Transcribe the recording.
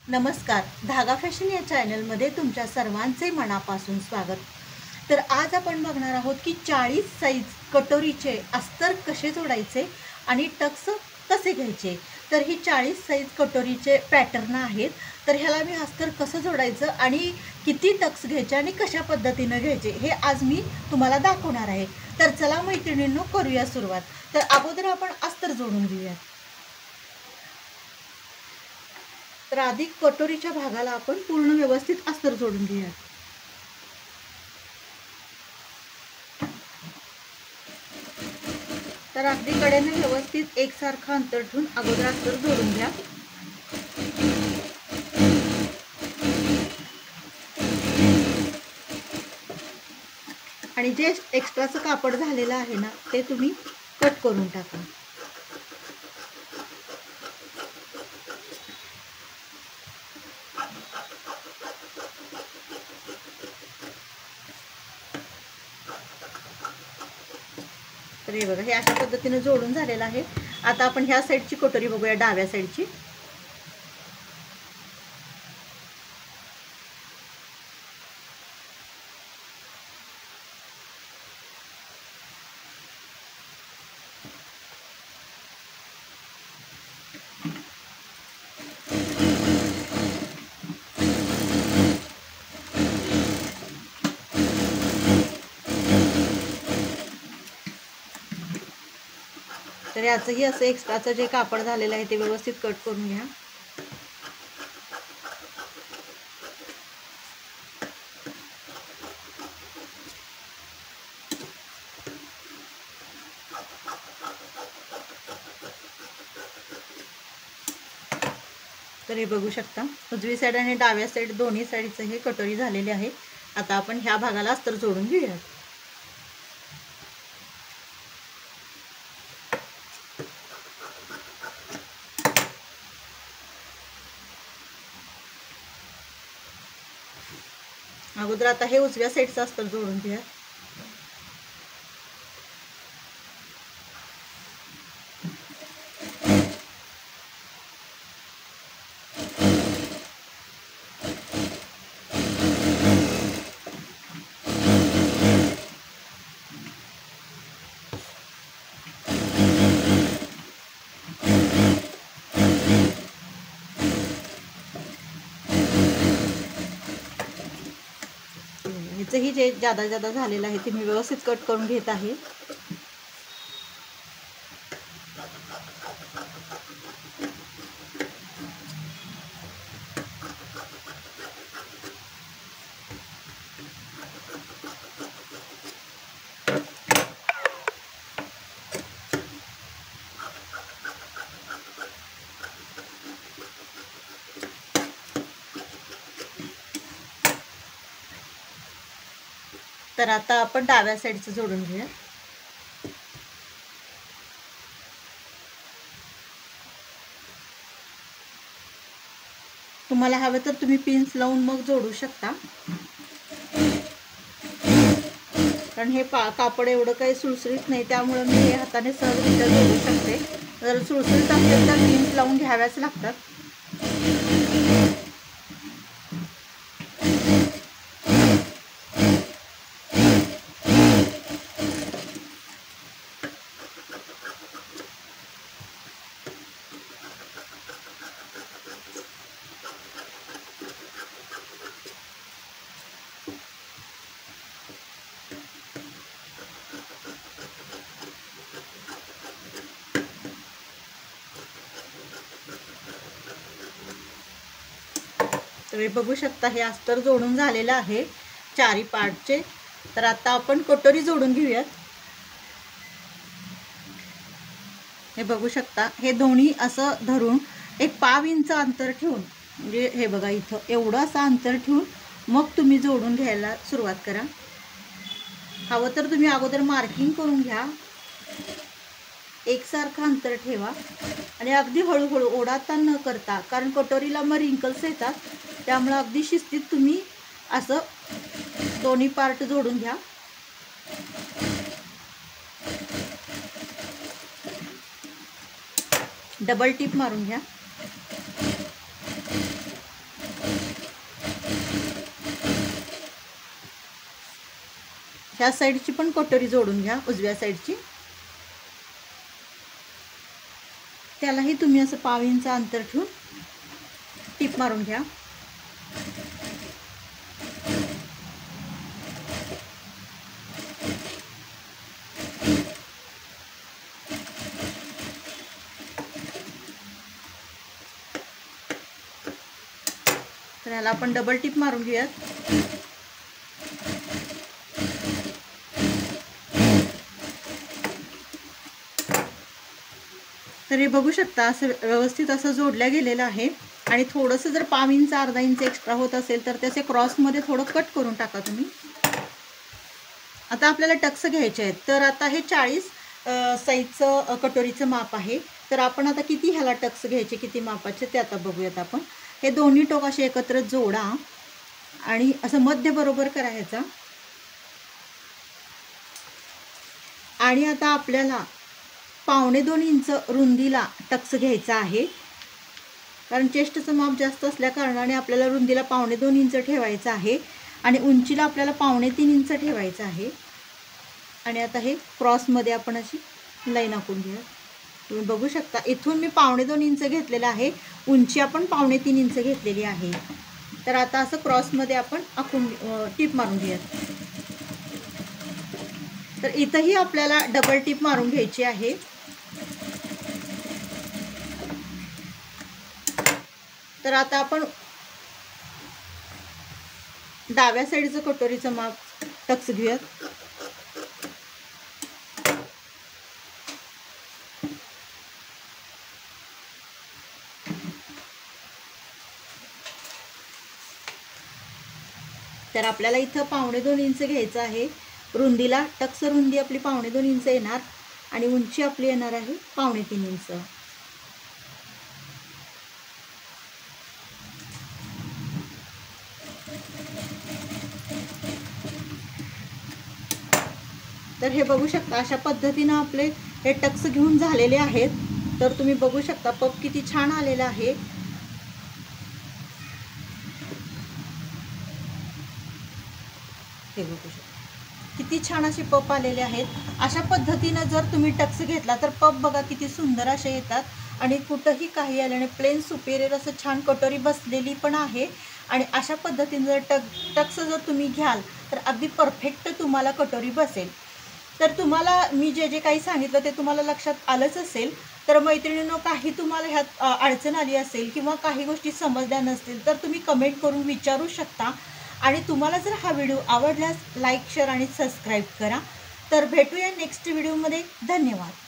नमस्कार, धागा फॅशन या चॅनलमध्ये तुमच्या सर्वांचे मनापासून स्वागत। तर आज आपण बघणार आहोत की 40 साईज कटोरीचे अस्तर कसे जोडायचे आणि टक्स कसे घ्यायचे। तर ही 40 साईज कटोरीचे पॅटर्न आहेत। तर ह्याला मी अस्तर कसं जोडायचं आणि किती टक्स घ्यायचे आणि कशा पद्धतीने घ्यायचे हे आज मी तुम्हाला दाखवणार आहे। तर चला मैत्रिणींनो, करूया सुरुवात। तर अगोदर आपण अस्तर जोडून घेऊया। तर आधी कटोरीच्या भागाला आपण पूर्ण व्यवस्थित अस्तर जोडून घेऊया। तर अगदी कडेने व्यवस्थित एकसारखं अंतर ठेवून अगोदर अस्तर जोडून घ्या। आणि जे एक्स्ट्राचं कापड झालेलं आहे ना, ते तुम्ही कट करून टाका। तर हे बघा, हे अशा पद्धतीने जोडून झालेलं आहे। आता आपण ह्या साईडची कटोरी बघूया, डाव्या साईडची। तर याचंही असं एक्स्ट्राचं जे कापड झालेलं आहे ते व्यवस्थित कट करून घ्या। तर हे बघू शकता, उजवी साईड आणि डाव्या साईड दोन्ही साईडचे हे कटोरी झालेले आहे। आता आपण ह्या भागाला अस्तर जोडून घेऊया। अगोदर आता हे उजव्या साईडचं अस्तर जोडून घ्या। ह्याचंही जे जादा झालेलं आहे ते मी व्यवस्थित कट करून घेत आहे। तर आता आपण डाव्या साईडचं जोडून घेऊया। तुम्हाला हवं तर तुम्ही पिन्स लावून मग जोडू शकता, कारण हे कापड एवढं काही सुळसुळीत नाही, त्यामुळे मी हे हाताने सहजरित्या जोडू शकते। जर सुळसुळीत असेल तर पिन्स लावून घ्याव्याच लागतात। तर हे बघू शकता, हे अस्तर जोडून झालेलं आहे चारी पार्टचे। तर आता आपण कटोरी जोडून घेऊयात। हे बघू शकता, हे दोन्ही असं धरून एक पाव इंच अंतर ठेवून, म्हणजे हे बघा इथं एवढं असं अंतर ठेवून मग तुम्ही जोडून घ्यायला सुरुवात करा। हवं तर तुम्ही अगोदर मार्किंग करून घ्या, एकसारखं अंतर ठेवा आणि अगदी हळूहळू ओढाताण न करता, कारण कटोरीला मग रिंकल्स येतात, त्यामुळे अगदी शिस्तीत तुम्ही असं दोन्ही पार्ट जोडून घ्या। डबल टिप मारून घ्या। ह्या साईडची पण कटोरी जोडून घ्या, उजव्या साईडची. त्यालाही तुम्ही असं 1/2 इंच अंतर ठेवून टीप मारून घ्या. तर याला आपण डबल टिप मारून घेऊयात. तर हे बघू शकता असं व्यवस्थित असं जोडल्या गेलेलं आहे. आणि थोडंसं जर 1/2 इंच अर्धा इंच एक्स्ट्रा होत असेल तर त्याचे क्रॉसमध्ये थोडं कट करून टाका तुम्ही. आता आपल्याला टक्स घ्यायचे आहेत. तर आता हे 40 साईजचं कटोरीचं माप आहे. तर आपण आता किती ह्याला टक्स घ्यायचे, किती मापाचे ते आता बघूयात आपण. हे दोन्ही टोक असे एकत्र जोडा आणि असं मध्य बरोबर करायचा. आणि आता आपल्याला 1.25 इंच रुंदीला टक्स घ्यायचा आहे. कारण चेस्टचं माप जास्त असल्या कारणाने आपल्याला रुंदीला 1.25 इंच ठेवायचं आहे आणि उंचीला आपल्याला 3.25 इंच ठेवायचं आहे. आणि आता हे क्रॉसमध्ये आपण अशी लाईन आखून घेऊया. तुम्ही बघू शकता इथून मी 1.25 इंच घेतलेलं आहे, उंची आपण 3.25 इंच घेतलेली आहे. तर आता असं क्रॉसमध्ये आपण आखून टीप मारून घेऊयात. तर इथंही आपल्याला डबल टीप मारून घ्यायची आहे. तर आता आपण डाव्या साईडचं कटोरीचं माप टक्स घेऊयात. तर आपल्याला इथं 2.25 इंच घ्यायचं आहे. रुंदीला टक्स रुंदी आपली 2.25 इंच येणार आणि उंची आपली येणार आहे 3.25 इंच. तर हे बघू शकता अशा पद्धतीनं आपले हे टक्स घेऊन झालेले आहेत. तर तुम्ही बघू शकता पप किती छान आलेला आहे. हे बघू शकता किती छान असे पप आलेले आहेत. अशा पद्धतीनं जर तुम्ही टक्स घेतला तर पप बघा किती सुंदर असे येतात आणि कुठंही काही आल्याने प्लेन सुपेरियर असं छान कटोरी बसलेली पण आहे. आणि अशा पद्धतीनं जर टक्स जर तुम्ही घ्याल तर अगदी परफेक्ट तुम्हाला कटोरी बसेल. तर तुम्हाला मी जे जे काही सांगितलं ते तुम्हाला लक्षात आलंच असेल. तर मैत्रिणींनो, काही तुम्हाला ह्यात अडचण आली असेल किंवा काही गोष्टी समजल्या नसतील तर तुम्ही कमेंट करून विचारू शकता. आणि तुम्हाला जर हा व्हिडिओ आवडल्यास लाईक, शेअर आणि सबस्क्राईब करा. तर भेटूया नेक्स्ट व्हिडिओमध्ये. धन्यवाद.